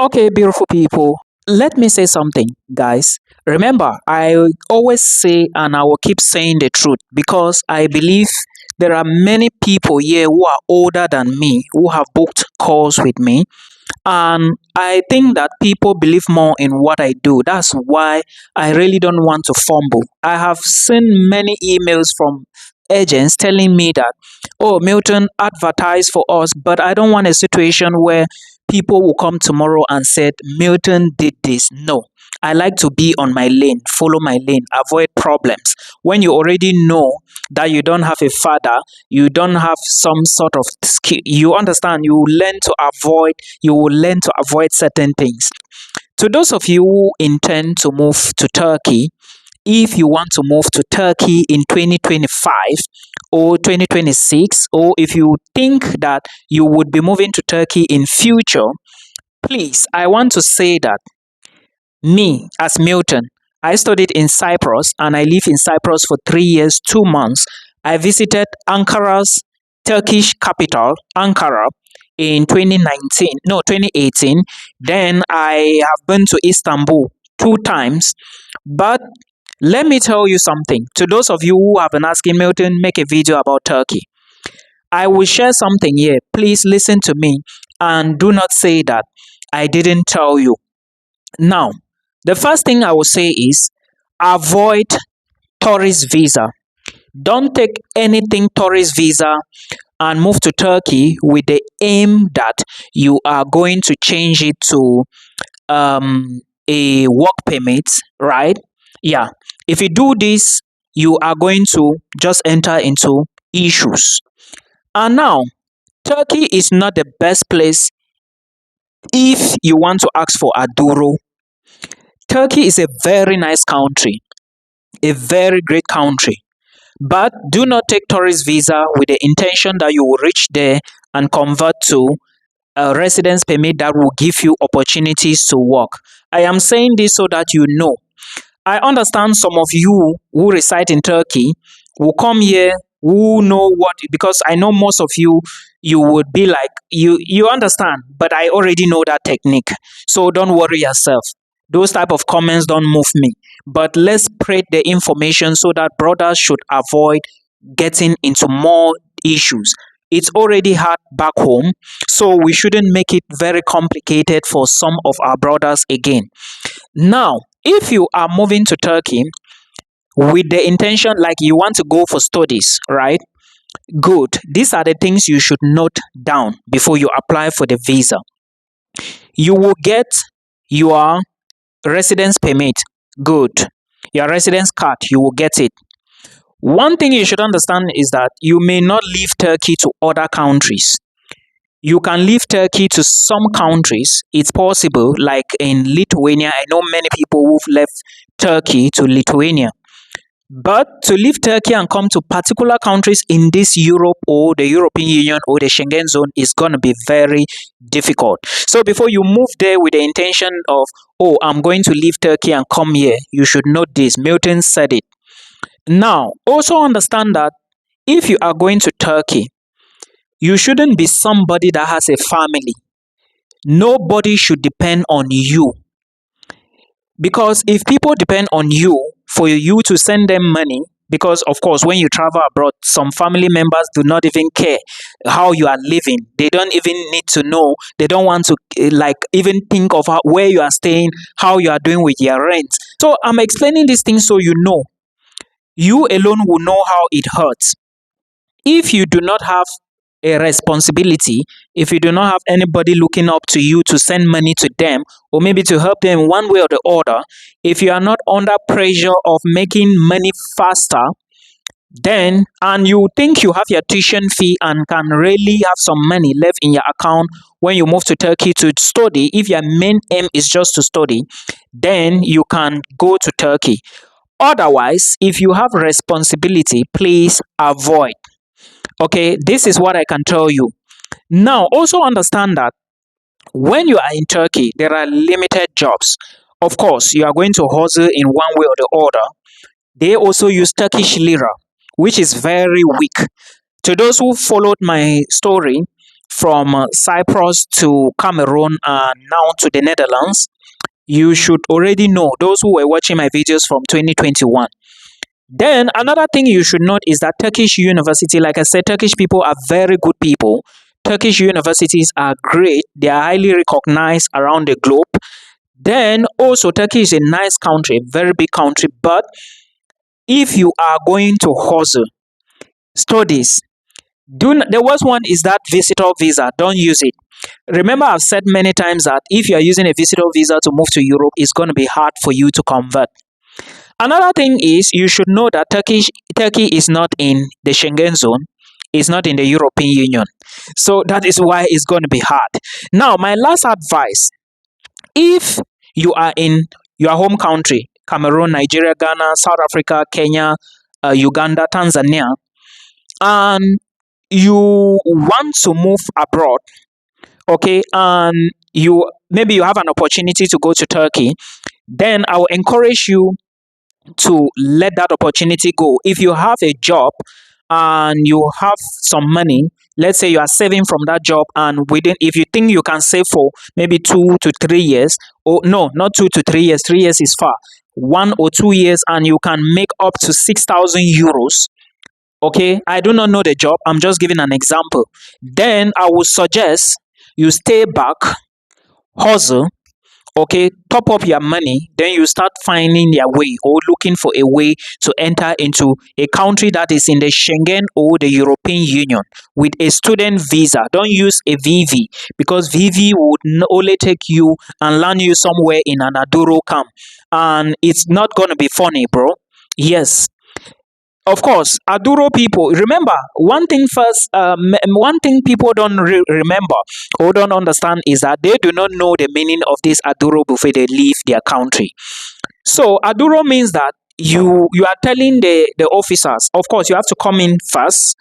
Okay, beautiful people, let me say something, guys. Remember, I always say and I will keep saying the truth because I believe there are many people here who are older than me who have booked calls with me. And I think that people believe more in what I do. That's why I really don't want to fumble. I have seen many emails from agents telling me that, oh, Milton, advertise for us, but I don't want a situation where people will come tomorrow and said, Milton did this. No. I like to be on my lane, follow my lane, avoid problems. When you already know that you don't have a father, you don't have some sort of skill, you understand, you will learn to avoid certain things. To those of you who intend to move to Turkey, if you want to move to Turkey in 2025 or 2026, or if you think that you would be moving to Turkey in future, please, I want to say that me, as Milton, I studied in Cyprus and I lived in Cyprus for 3 years, 2 months. I visited Ankara's Turkish capital, Ankara, in 2019, no, 2018. Then I have been to Istanbul 2 times. But let me tell you something. To those of you who have been asking Milton, make a video about Turkey. I will share something here. Please listen to me and do not say that I didn't tell you. Now, the first thing I will say is avoid tourist visa. Don't take anything tourist visa and move to Turkey with the aim that you are going to change it to a work permit, right? Yeah. If you do this, you are going to just enter into issues. And now, Turkey is not the best place if you want to ask for aduro. Turkey is a very nice country, a very great country. But do not take tourist visa with the intention that you will reach there and convert to a residence permit that will give you opportunities to work. I am saying this so that you know. I understand some of you who reside in Turkey will come here who know what, because I know most of you would be like, you understand, but I already know that technique. So don't worry yourself. Those type of comments don't move me. But let's spread the information so that brothers should avoid getting into more issues. It's already hard back home, so we shouldn't make it very complicated for some of our brothers again. Now, if you are moving to Turkey with the intention like you want to go for studies, right? Good. These are the things you should note down before you apply for the visa. You will get your residence permit. Good. Your residence card, you will get it. One thing you should understand is that you may not leave Turkey to other countries. You can leave Turkey to some countries. It's possible, like in Lithuania. I know many people who've left Turkey to Lithuania. But to leave Turkey and come to particular countries in this Europe or the European Union or the Schengen zone is going to be very difficult. So before you move there with the intention of, oh, I'm going to leave Turkey and come here, you should note this. Milton said it. Now, also understand that if you are going to Turkey, you shouldn't be somebody that has a family. Nobody should depend on you. Because if people depend on you for you to send them money, because of course when you travel abroad, some family members do not even care how you are living. They don't even need to know. They don't want to even think of where you are staying, how you are doing with your rent. So I'm explaining these things so you know. You alone will know how it hurts. If you do not have a responsibility, if you do not have anybody looking up to you to send money to them or maybe to help them one way or the other, if you are not under pressure of making money faster, then and you think you have your tuition fee and can really have some money left in your account when you move to Turkey to study, if your main aim is just to study, then you can go to Turkey. Otherwise, if you have responsibility, please avoid. Okay, this is what I can tell you. Now, also understand that when you are in Turkey, there are limited jobs. Of course, you are going to hustle in one way or the other. They also use Turkish lira, which is very weak. To those who followed my story, from Cyprus to Cameroon and now to the Netherlands, you should already know, those who were watching my videos from 2021. Then another thing you should note is that Turkish university, like I said, Turkish people are very good people. Turkish universities are great. They are highly recognized around the globe. Then also Turkey is a nice country, a very big country. But if you are going to hustle, studies, the worst one is that visitor visa. Don't use it. Remember, I've said many times that if you are using a visitor visa to move to Europe, it's going to be hard for you to convert. Another thing is you should know that Turkey is not in the Schengen zone. It's not in the European Union. So that is why it's going to be hard. Now, my last advice, if you are in your home country, Cameroon, Nigeria, Ghana, South Africa, Kenya, Uganda, Tanzania, and you want to move abroad, okay, and maybe you have an opportunity to go to Turkey, then I will encourage you to let that opportunity go. If you have a job and you have some money, let's say you are saving from that job, and if you think you can save for maybe 2 to 3 years, or no, not 2 to 3 years, 3 years is far, 1 or 2 years, and you can make up to 6,000 euros. Okay, I do not know the job, I'm just giving an example. Then I would suggest you stay back, hustle, okay, top up your money, then you start finding your way or looking for a way to enter into a country that is in the Schengen or the European Union with a student visa. Don't use a VV, because VV would only take you and land you somewhere in an Aduro camp, and it's not going to be funny, bro. Yes, of course, Aduro people, remember one thing first, one thing people don't remember or don't understand is that they do not know the meaning of this Aduro before they leave their country. So Aduro means that you are telling the officers, of course, you have to come in first.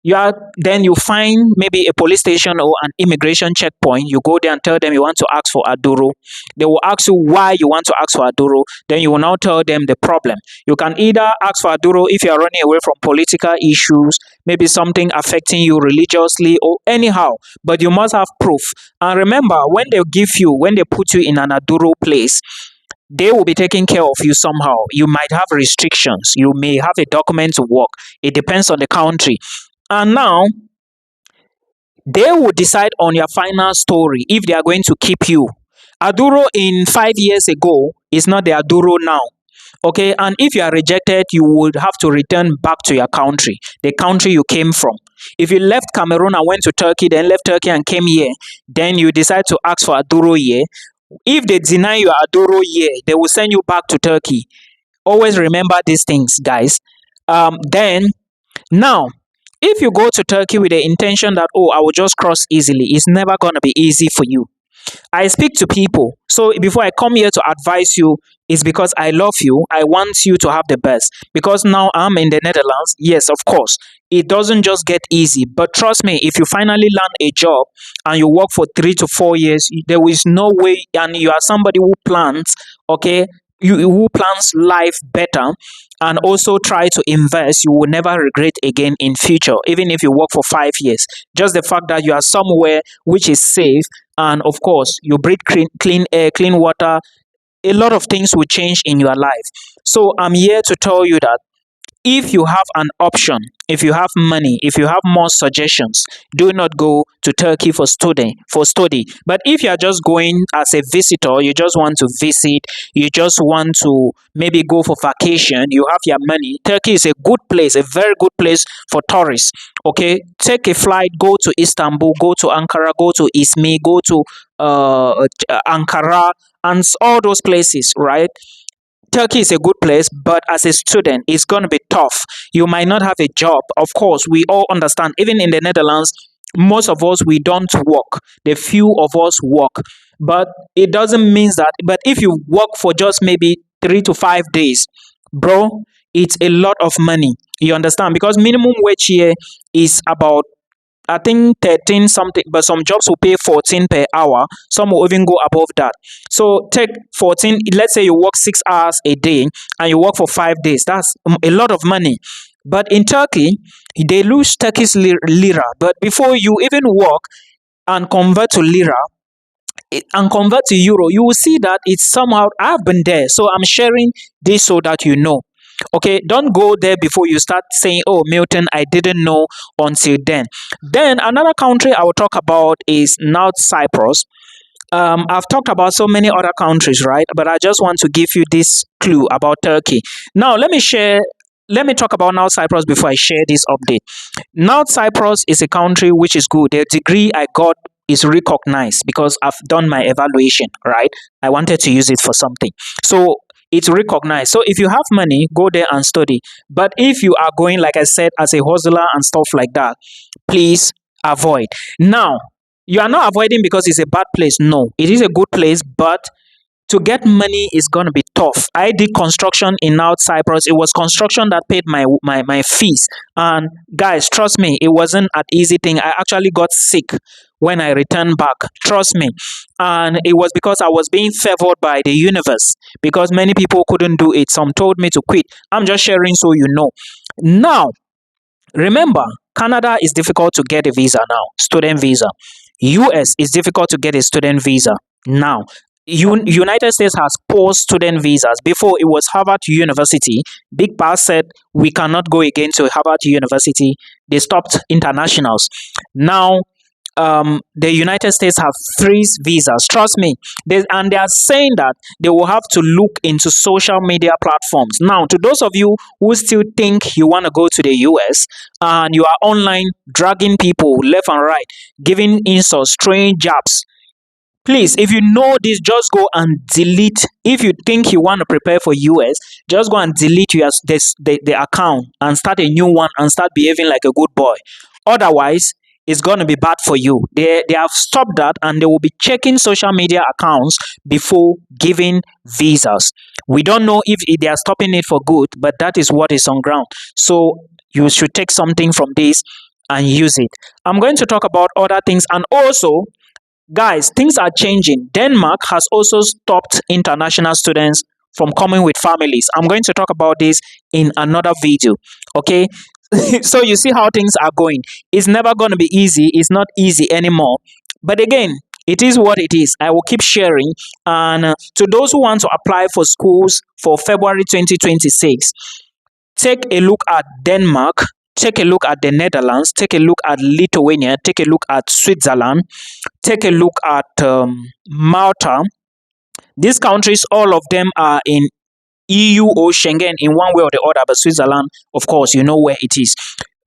Then you find maybe a police station or an immigration checkpoint. You go there and tell them you want to ask for Aduro. They will ask you why you want to ask for Aduro. Then you will now tell them the problem. You can either ask for Aduro if you are running away from political issues, maybe something affecting you religiously or anyhow, but you must have proof. And remember, when they put you in an Aduro place, they will be taking care of you somehow. You might have restrictions. You may have a document to work. It depends on the country. And now, they will decide on your final story if they are going to keep you. Aduro in 5 years ago is not the Aduro now. Okay, and if you are rejected, you would have to return back to your country, the country you came from. If you left Cameroon and went to Turkey, then left Turkey and came here, then you decide to ask for Aduro here. If they deny you Aduro here, they will send you back to Turkey. Always remember these things, guys. Then, now, if you go to Turkey with the intention that, oh, I will just cross easily, it's never going to be easy for you. I speak to people. So before I come here to advise you, it's because I love you. I want you to have the best. Because now I'm in the Netherlands. Yes, of course, it doesn't just get easy. But trust me, if you finally land a job and you work for 3 to 4 years, there is no way, and you are somebody who plans, okay, who plans life better and also try to invest, you will never regret again in future, even if you work for 5 years. Just the fact that you are somewhere which is safe, and of course you breathe clean air, clean water, a lot of things will change in your life. So I'm here to tell you that if you have an option, if you have money, if you have more suggestions, do not go to Turkey for study. But if you are just going as a visitor, you just want to visit, you just want to maybe go for vacation, you have your money, Turkey is a good place, a very good place for tourists. Okay, take a flight, go to Istanbul, go to Ankara, go to Izmir, go to Ankara, and all those places, right? Turkey is a good place, but as a student, it's going to be tough. You might not have a job. Of course, we all understand. Even in the Netherlands, most of us, we don't work. The few of us work. But it doesn't mean that. But if you work for just maybe 3 to 5 days, bro, it's a lot of money. You understand? Because minimum wage here is about, I think, 13 something, but some jobs will pay 14 per hour. Some will even go above that. So take 14, let's say you work 6 hours a day and you work for 5 days. That's a lot of money. But in Turkey, they lose Turkish lira. But before you even work, and convert to lira and convert to euro, you will see that it's somehow, I've been there. So I'm sharing this so that you know. Okay, don't go there before you start saying, oh, Milton, I didn't know until then. Then another country I will talk about is North Cyprus. I've talked about so many other countries, right? But I just want to give you this clue about Turkey. Now, let me talk about North Cyprus before I share this update. North Cyprus is a country which is good. The degree I got is recognized because I've done my evaluation, right? I wanted to use it for something. So it's recognized. So if you have money, go there and study. But if you are going, like I said, as a hustler and stuff like that, please avoid. Now, you are not avoiding because it's a bad place. No, it is a good place, but to get money is going to be tough. I did construction in North Cyprus. It was construction that paid my fees. And guys, trust me, it wasn't an easy thing. I actually got sick when I returned back. Trust me. And it was because I was being favored by the universe because many people couldn't do it. Some told me to quit. I'm just sharing so you know. Now, remember, Canada is difficult to get a visa now, student visa. US is difficult to get a student visa now. United States has paused student visas. Before it was Harvard University. Big Pass said we cannot go again to Harvard University. They stopped internationals. Now, the United States have freeze visas. Trust me. And they are saying that they will have to look into social media platforms. Now, to those of you who still think you want to go to the US and you are online dragging people left and right, giving insults, throwing jabs, please, if you know this, just go and delete. If you think you want to prepare for US, just go and delete the account and start a new one and start behaving like a good boy. Otherwise, it's going to be bad for you. They have stopped that and they will be checking social media accounts before giving visas. We don't know if they are stopping it for good, but that is what is on ground. So you should take something from this and use it. I'm going to talk about other things, and also, guys, things are changing. Denmark has also stopped international students from coming with families. I'm going to talk about this in another video. Okay. So you see how things are going. It's never going to be easy. It's not easy anymore. But again, it is what it is. I will keep sharing. And to those who want to apply for schools for February 2026, take a look at Denmark. Take a look at the Netherlands. Take a look at Lithuania. Take a look at Switzerland. Take a look at Malta. These countries, all of them are in EU or Schengen in one way or the other, but Switzerland, of course, you know where it is.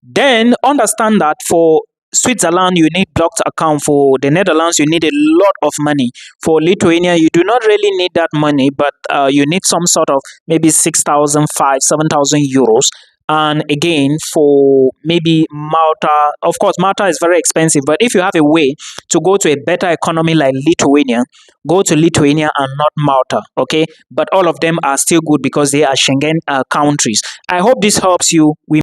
Then understand that for Switzerland, you need blocked account. For the Netherlands, you need a lot of money. For Lithuania, you do not really need that money, but you need some sort of maybe 6,000, 7,000 euros. And again, for maybe Malta, of course, Malta is very expensive, but if you have a way to go to a better economy like Lithuania, go to Lithuania and not Malta, okay? But all of them are still good because they are Schengen countries. I hope this helps you. We